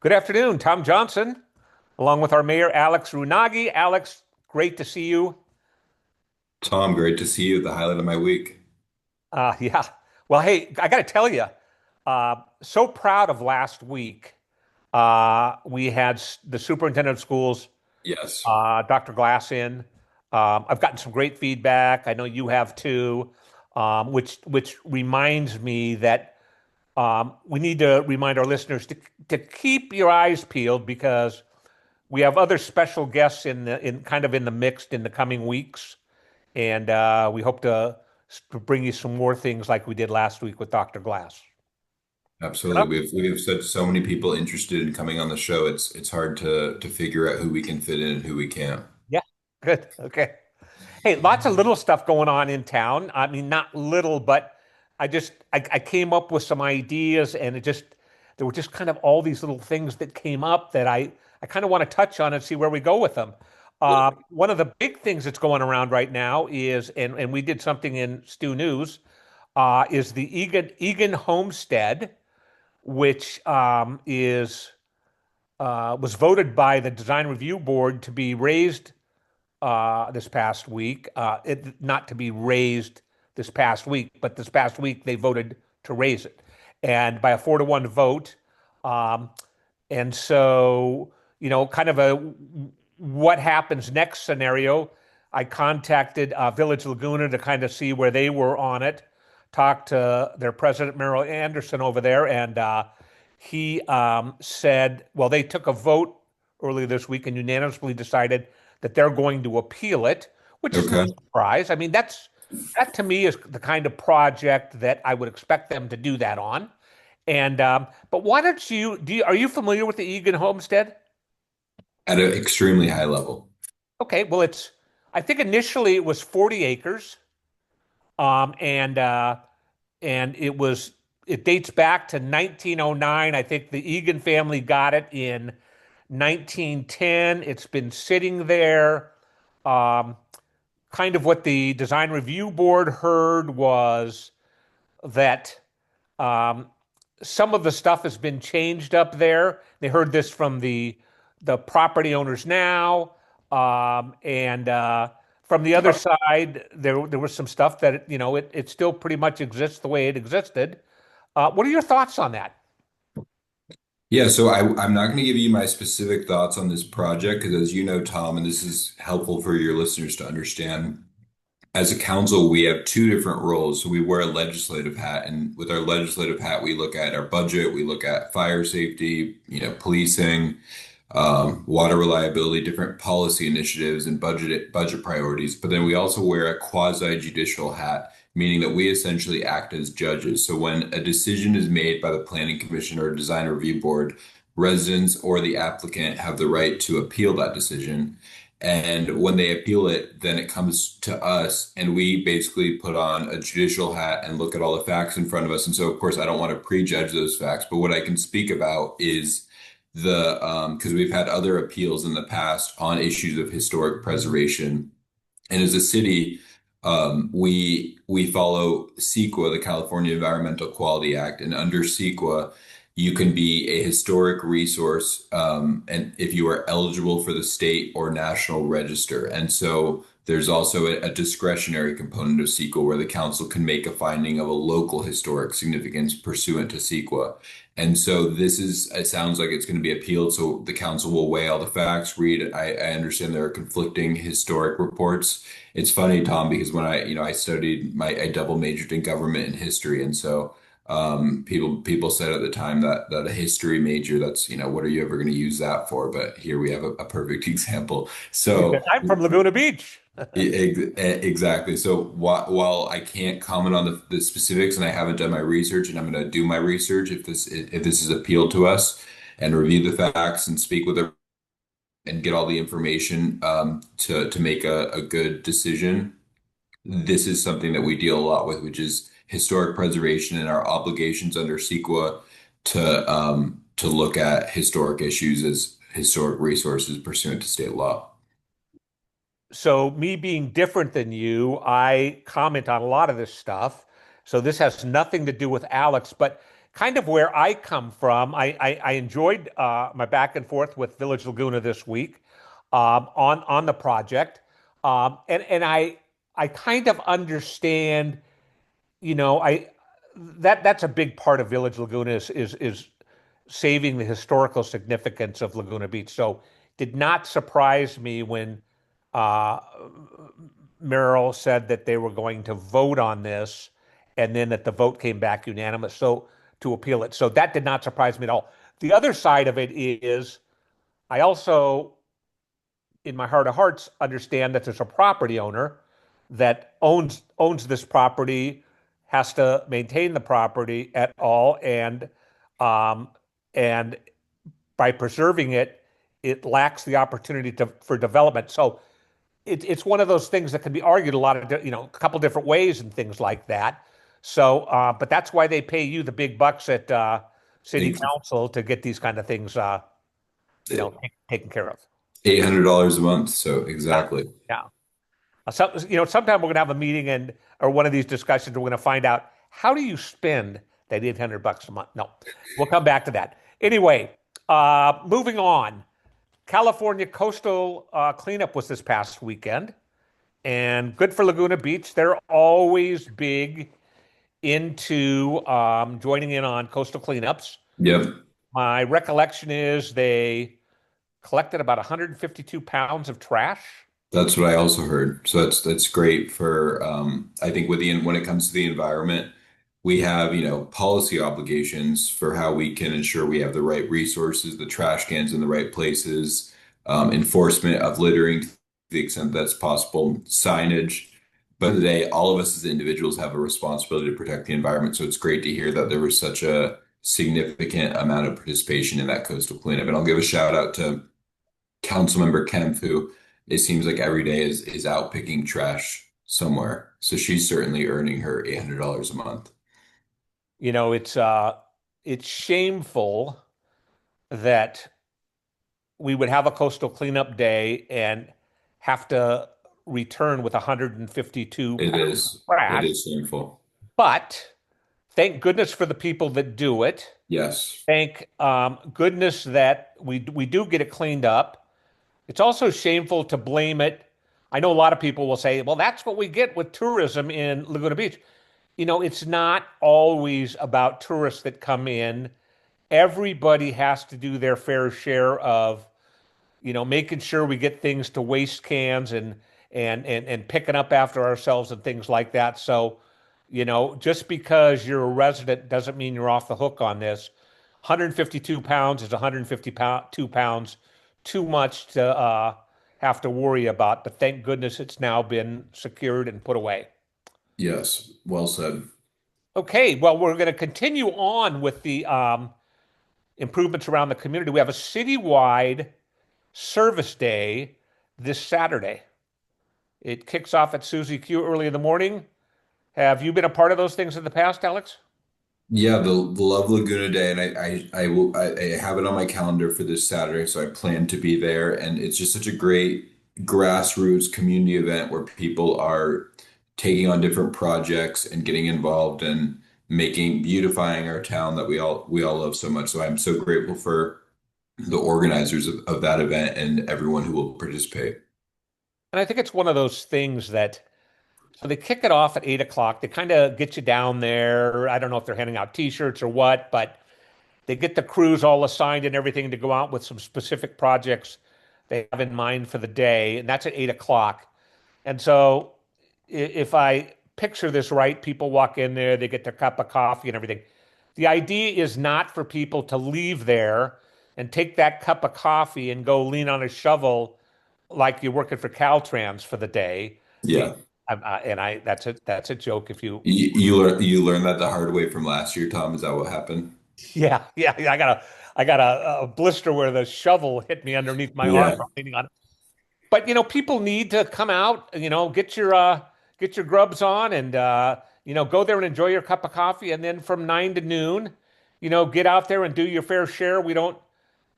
Good afternoon, Tom Johnson, along with our mayor, Alex Rounaghi. Alex, great to see you. Tom, great to see you. The highlight of my week. Yeah. Well, hey, I got to tell you, so proud of last week. We had the superintendent of schools, Yes, Dr. Glass, in. I've gotten some great feedback. I know you have too, which reminds me that we need to remind our listeners to keep your eyes peeled because we have other special guests in kind of in the mix in the coming weeks, and we hope to bring you some more things like we did last week with Dr. Glass. absolutely. Yep. We have so many people interested in coming on the show. It's hard to figure out who we can fit in and who we can't. Yeah, good. Okay. Hey, lots of little stuff going on in town. I mean, not little, but I came up with some ideas, and there were just kind of all these little things that came up that I kind of want to touch on and see where we go with them. One of the big things that's going around right now is, and we did something in Stew News, is the Egan Homestead, which was voted by the Design Review Board to be raised this past week. Not to be raised this past week, but this past week they voted to raise it, and by a 4-1 vote. Um, and so, kind of a what happens next scenario. I contacted Village Laguna to kind of see where they were on it. Talked to their president, Merrill Anderson, over there, and he said, well, they took a vote earlier this week and unanimously decided that they're going to appeal it, which is no Okay. surprise. I mean, that to me is the kind of project that I would expect them to do that on. And but why don't are you familiar with the Egan Homestead? At an extremely high level. Okay, well, I think initially it was 40 acres, um, and uh, and it dates back to 1909. I think the Egan family got it in 1910. It's been sitting there. Um, Kind of what the design review board heard was that um, some of the stuff has been changed up there. They heard this from the property owners now, and from the other side, there was some stuff that it still pretty much exists the way it existed. What are your thoughts on that? Yeah, so I'm not going to give you my specific thoughts on this project because, as you know, Tom, and this is helpful for your listeners to understand. As a council, we have two different roles. So we wear a legislative hat, and with our legislative hat, we look at our budget, we look at fire safety, policing, water reliability, different policy initiatives, and budget priorities. But then we also wear a quasi judicial hat, meaning that we essentially act as judges. So when a decision is made by the Planning Commission or Design Review Board, residents or the applicant have the right to appeal that decision. And when they appeal it, then it comes to us, and we basically put on a judicial hat and look at all the facts in front of us. And so, of course, I don't want to prejudge those facts, but what I can speak about is because we've had other appeals in the past on issues of historic preservation. And as a city, we follow CEQA, the California Environmental Quality Act, and under CEQA, you can be a historic resource, and if you are eligible for the state or national register. And so there's also a discretionary component of CEQA where the council can make a finding of a local historic significance pursuant to CEQA. And so it sounds like it's going to be appealed. So the council will weigh all the facts, read. I understand there are conflicting historic reports. It's funny, Tom, because when I studied I double majored in government and history. And so people said at the time that a history major, that's, what are you ever going to use that for? But here we have a perfect example. So I'm from Laguna Beach. exactly. So while I can't comment on the specifics and I haven't done my research, and I'm going to do my research if this is appealed to us and review the facts and speak with her and get all the information to make a good decision. This is something that we deal a lot with, which is historic preservation and our obligations under CEQA to look at historic issues as historic resources pursuant to state law. So, me being different than you, I comment on a lot of this stuff. So, this has nothing to do with Alex, but kind of where I come from. I enjoyed my back and forth with Village Laguna this week on the project, and I kind of understand. I that's a big part of Village Laguna is saving the historical significance of Laguna Beach. So did not surprise me when uh, Merrill said that they were going to vote on this, and then that the vote came back unanimous. So to appeal it. So that did not surprise me at all. The other side of it is I also, in my heart of hearts, understand that there's a property owner that owns this property, has to maintain the property at all, um, and by preserving it, it lacks the opportunity for development. So it's one of those things that can be argued a lot of, a couple different ways and things like that. So, but that's why they pay you the big bucks at city council to get these kind of things, taken care of. $800 a month. So Yeah, exactly. yeah. So, sometime we're gonna have a meeting or one of these discussions. We're gonna find out how do you spend that $800 a month. No, we'll come back to that. Anyway, moving on. California coastal cleanup was this past weekend, and good for Laguna Beach. They're always big into joining in on coastal cleanups. Yep. My recollection is they collected about 152 pounds of trash. That's what I also heard. So that's great for I think when it comes to the environment, we have, policy obligations for how we can ensure we have the right resources, the trash cans in the right places, enforcement of littering to the extent that's possible, signage. But at the end of the day, all of us as individuals have a responsibility to protect the environment. So it's great to hear that there was such a significant amount of participation in that coastal cleanup. And I'll give a shout out to Councilmember Kemp, who it seems like every day is out picking trash somewhere. So she's certainly earning her $800 a month. It's shameful that we would have a coastal cleanup day and have to return with 152 It pounds of is. It trash. is shameful. But thank goodness for the people that do it. Yes. Thank goodness that we do get it cleaned up. It's also shameful to blame it. I know a lot of people will say, well, that's what we get with tourism in Laguna Beach. It's not always about tourists that come in. Everybody has to do their fair share of, making sure we get things to waste cans and picking up after ourselves and things like that. So, just because you're a resident doesn't mean you're off the hook on this. 152 pounds is 152 pounds too much to have to worry about, but thank goodness it's now been secured and put away. Yes. Well said. Okay, well, we're going to continue on with the improvements around the community. We have a citywide service day this Saturday. It kicks off at Suzy Q early in the morning. Have you been a part of those things in the past, Alex? Yeah, the Love Laguna Day, and I have it on my calendar for this Saturday, so I plan to be there. And it's just such a great grassroots community event where people are taking on different projects and getting involved and making beautifying our town that we all love so much. So I'm so grateful for the organizers of that event and everyone who will participate. And I think it's one of those things that so they kick it off at 8 o'clock. They kind of get you down there. I don't know if they're handing out T-shirts or what, but they get the crews all assigned and everything to go out with some specific projects they have in mind for the day, and that's at 8 o'clock. And so, if I picture this right, people walk in there, they get their cup of coffee and everything. The idea is not for people to leave there and take that cup of coffee and go lean on a shovel like you're working for Caltrans for the day. Yeah. That's a joke if you You learned that the hard way from last year, Tom. Is that what happened? yeah, I got a blister where the shovel hit me underneath my arm Yeah. from leaning on it. But people need to come out, get your grubs on and go there and enjoy your cup of coffee, and then from 9 to noon, get out there and do your fair share. We don't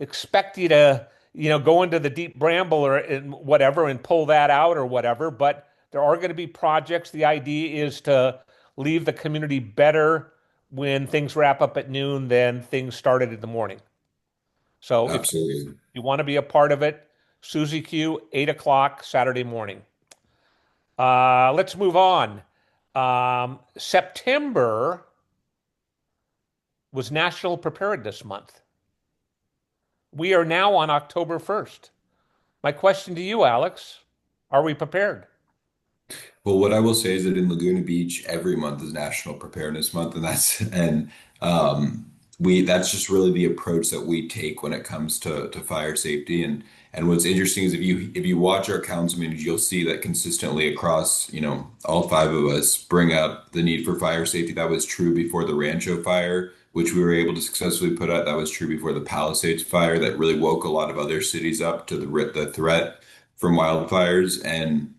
expect you to, go into the deep bramble or and whatever and pull that out or whatever, but there are going to be projects. The idea is to leave the community better when things wrap up at noon, then things started in the morning. So if Absolutely. you want to be a part of it, Suzy Q, 8 o'clock Saturday morning. Let's move on. September was National Preparedness Month. We are now on October 1st. My question to you, Alex, are we prepared? Well, what I will say is that in Laguna Beach, every month is National Preparedness Month, and um, that's just really the approach that we take when it comes to fire safety. And what's interesting is if you watch our council meetings, you'll see that consistently across, all five of us bring up the need for fire safety. That was true before the Rancho fire, which we were able to successfully put out. That was true before the Palisades fire, that really woke a lot of other cities up to the threat from wildfires. And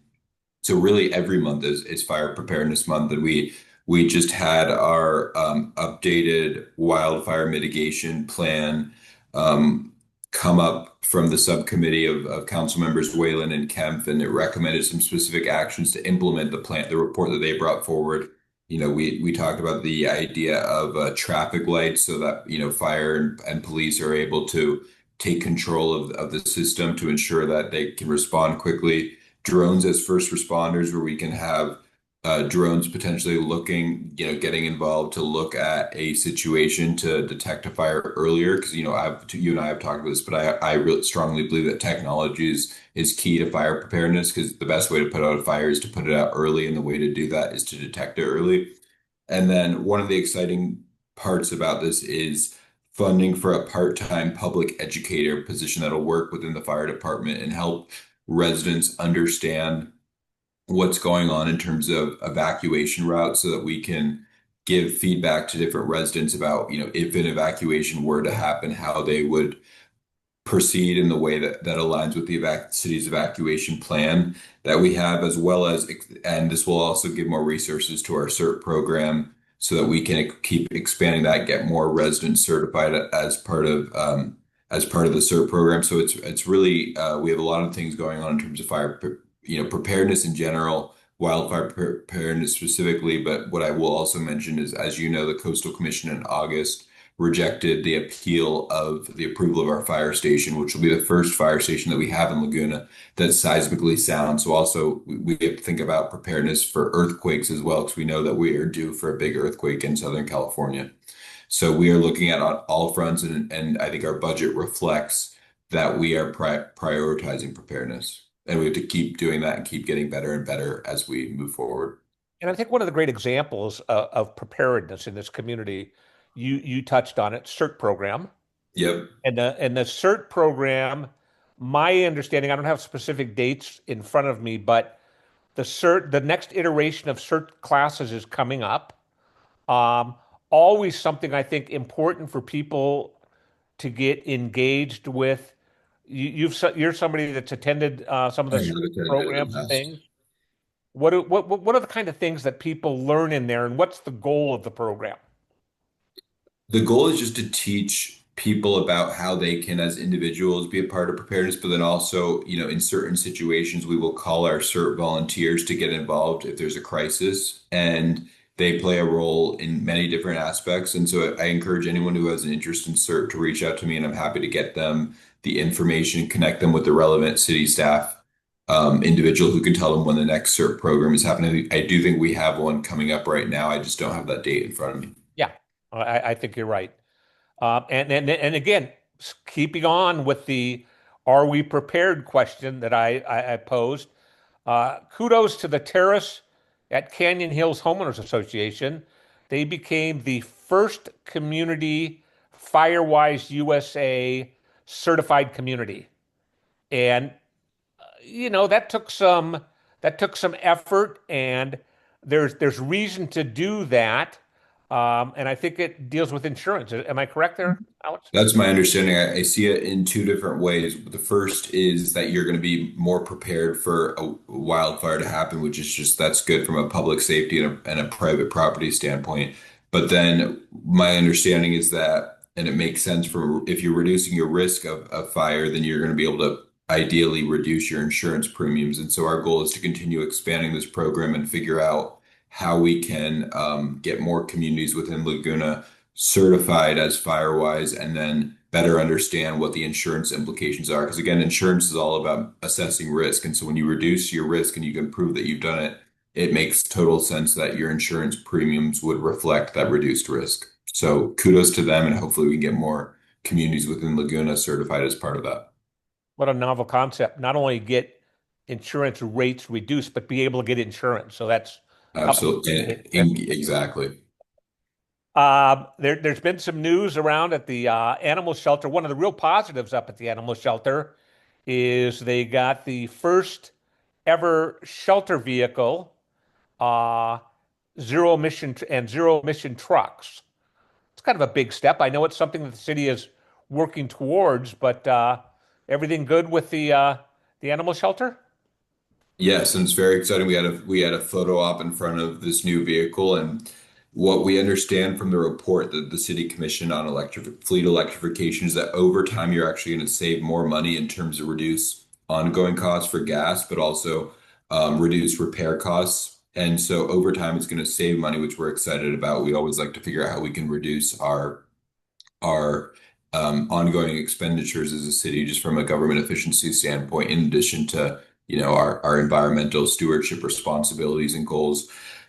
so really every month is fire preparedness month, and we just had our updated wildfire mitigation plan um, come up from the subcommittee of council members Whalen and Kempf, and it recommended some specific actions to implement the report that they brought forward. We talked about the idea of traffic lights so that fire and police are able to take control of the system to ensure that they can respond quickly. Drones as first responders, where we can have drones potentially getting involved to look at a situation to detect a fire earlier. Because, you and I have talked about this, but I really strongly believe that technology is key to fire preparedness, because the best way to put out a fire is to put it out early, and the way to do that is to detect it early. And then one of the exciting parts about this is funding for a part-time public educator position that'll work within the fire department and help residents understand what's going on in terms of evacuation routes, so that we can give feedback to different residents about, if an evacuation were to happen, how they would proceed in the way that aligns with the city's evacuation plan that we have, as well as, and this will also give more resources to our CERT program so that we can keep expanding that, get more residents certified as part of the CERT program. So it's really we have a lot of things going on in terms of preparedness in general, wildfire preparedness specifically. But what I will also mention is, as you know, the Coastal Commission in August rejected the appeal of the approval of our fire station, which will be the first fire station that we have in Laguna that's seismically sound. So also we have to think about preparedness for earthquakes as well, because we know that we are due for a big earthquake in Southern California. So we are looking at on all fronts, and I think our budget reflects that we are prioritizing preparedness. And we have to keep doing that and keep getting better and better as we move forward. And I think one of the great examples of preparedness in this community, you touched on it, CERT program. Yep. And the CERT program, my understanding, I don't have specific dates in front of me, but the next iteration of CERT classes is coming up. Um, Always something I think important for people to get engaged with. You're somebody that's attended some of I the have CERT attended it in programs the and past. things. What are the kind of things that people learn in there, and what's the goal of the program? The goal is just to teach people about how they can, as individuals, be a part of preparedness, but then also, in certain situations, we will call our CERT volunteers to get involved if there's a crisis, and they play a role in many different aspects. And so I encourage anyone who has an interest in CERT to reach out to me, and I'm happy to get them the information, connect them with the relevant city staff. Individual who can tell them when the next CERT program is happening. I do think we have one coming up right now. I just don't have that date in front of me. Yeah, I think you're right. And again, keeping on with the "Are we prepared?" question that I posed. Kudos to the Terrace at Canyon Hills Homeowners Association. They became the first community Firewise USA certified community, and that took some effort, and there's reason to do that. And I think it deals with insurance. Am I correct there, Alex? That's my understanding. I see it in two different ways. The first is that you're going to be more prepared for a wildfire to happen, which is just that's good from a public safety and a private property standpoint. But then my understanding is that, and it makes sense for if you're reducing your risk of fire, then you're going to be able to ideally reduce your insurance premiums. And so our goal is to continue expanding this program and figure out how we can get more communities within Laguna certified as Firewise, and then better understand what the insurance implications are. Because again, insurance is all about assessing risk. And so when you reduce your risk and you can prove that you've done it, it makes total sense that your insurance premiums would reflect that reduced risk. So kudos to them, and hopefully we can get more communities within Laguna certified as part of that. What a novel concept. Not only get insurance rates reduced, but be able to get insurance. So that's a couple of Absolutely. Exactly. there's been some news around at the animal shelter. One of the real positives up at the animal shelter is they got the first ever shelter vehicle, uh, zero emission trucks. It's kind of a big step. I know it's something that the city is working towards, but everything good with the animal shelter? Yes, and it's very exciting. We had a photo op in front of this new vehicle, and what we understand from the report that the city commissioned on electric fleet electrification is that over time you're actually going to save more money in terms of reduce ongoing costs for gas, but also reduce repair costs. And so over time it's going to save money, which we're excited about. We always like to figure out how we can reduce our ongoing expenditures as a city, just from a government efficiency standpoint, in addition to our environmental stewardship responsibilities and goals.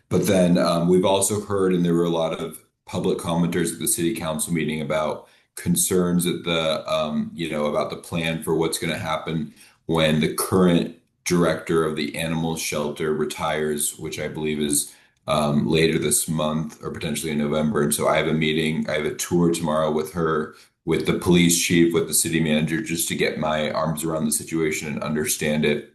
But then we've also heard, and there were a lot of public commenters at the city council meeting about concerns at the about the plan for what's going to happen when the current director of the animal shelter retires, which I believe is later this month or potentially in November. And so I have a meeting, I have a tour tomorrow with her, with the police chief, with the city manager, just to get my arms around the situation and understand it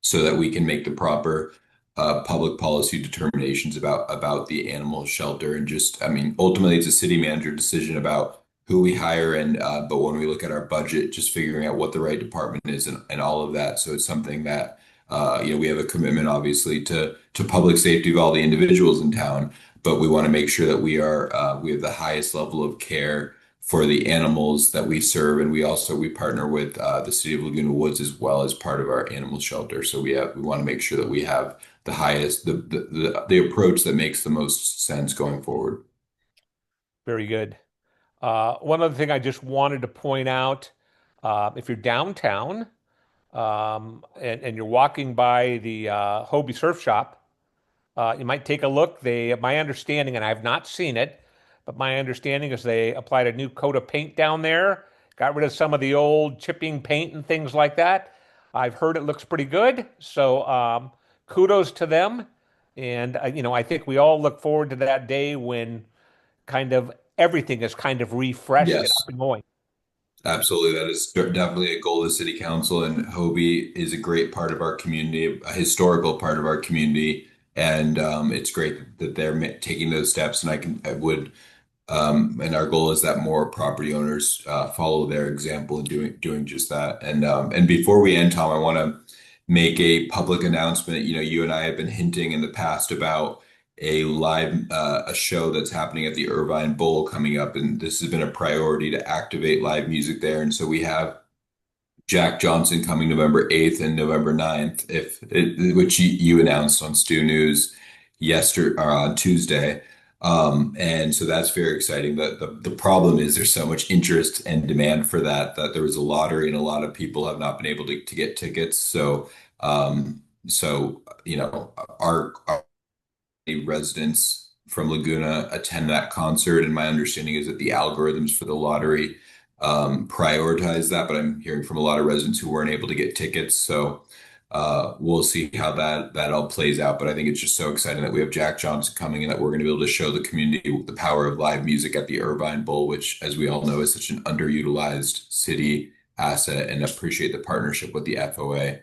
so that we can make the proper public policy determinations about the animal shelter. And just, I mean, ultimately it's a city manager decision about who we hire, and but when we look at our budget, just figuring out what the right department is, and all of that. So it's something that we have a commitment obviously to public safety of all the individuals in town, but we want to make sure that we have the highest level of care for the animals that we serve, and we partner with the city of Laguna Woods as well as part of our animal shelter. So we want to make sure that we have the highest the approach that makes the most sense going forward. Very good. One other thing I just wanted to point out, if you're downtown and you're walking by the Hobie Surf Shop, you might take a look. My understanding, and I have not seen it, but my understanding is they applied a new coat of paint down there, got rid of some of the old chipping paint and things like that. I've heard it looks pretty good, so kudos to them. And I think we all look forward to that day when kind of everything is kind of refreshed and up Yes. and going. Absolutely. That is definitely a goal of the city council, and Hobie is a great part of our community, a historical part of our community. And it's great that they're taking those steps. And and our goal is that more property owners follow their example in doing just that. And before we end, Tom, I want to make a public announcement. You and I have been hinting in the past about a show that's happening at the Irvine Bowl coming up, and this has been a priority to activate live music there. And so we have Jack Johnson coming November 8th and November 9th, which you announced on Stu News yesterday or on Tuesday. And so that's very exciting. The problem is there's so much interest and demand for that there was a lottery, and a lot of people have not been able to get tickets. So our residents from Laguna attend that concert, and my understanding is that the algorithms for the lottery prioritize that, but I'm hearing from a lot of residents who weren't able to get tickets. So we'll see how that all plays out. But I think it's just so exciting that we have Jack Johnson coming and that we're going to be able to show the community the power of live music at the Irvine Bowl, which, as we all know, is such an underutilized city asset, and appreciate the partnership with the FOA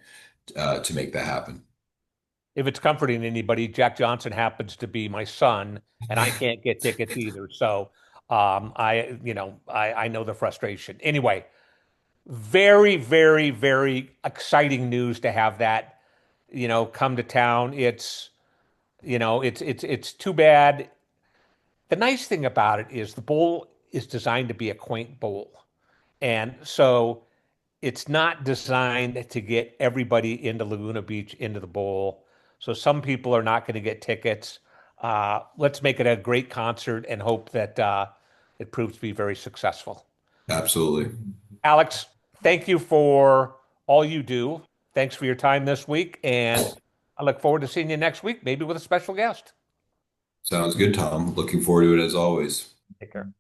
to make that happen. If it's comforting anybody, Jack Johnson happens to be my son, and I can't get tickets either. So I know the frustration. Anyway, very, very, very exciting news to have that, come to town. It's too bad. The nice thing about it is the bowl is designed to be a quaint bowl. And so it's not designed to get everybody into Laguna Beach into the bowl. So some people are not going to get tickets. Let's make it a great concert and hope that it proves to be very successful. Absolutely. Alex, thank you for all you do. Thanks for your time this week, and I look forward to seeing you next week, maybe with a special guest. Sounds good, Tom. Looking forward to it as always. Take care.